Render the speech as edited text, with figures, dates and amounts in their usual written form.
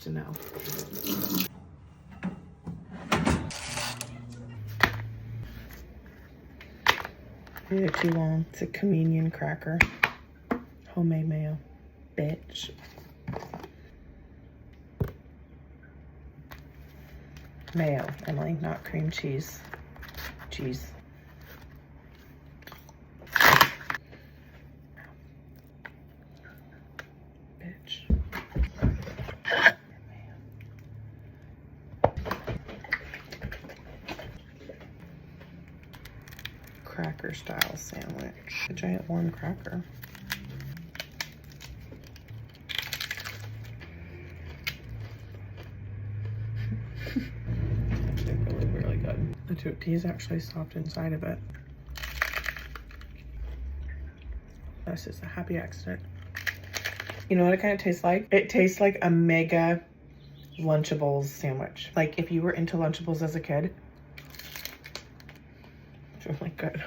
to know. Either too long. It's a communion cracker. Homemade mayo. Bitch. Mayo, Emily, not cream cheese. Cheese. Bitch. Cracker style sandwich. A giant warm cracker. Actually really good. The tortilla is actually soft inside of it. This is a happy accident. You know what it kind of tastes like? It tastes like a mega Lunchables sandwich. Like if you were into Lunchables as a kid. It's really good.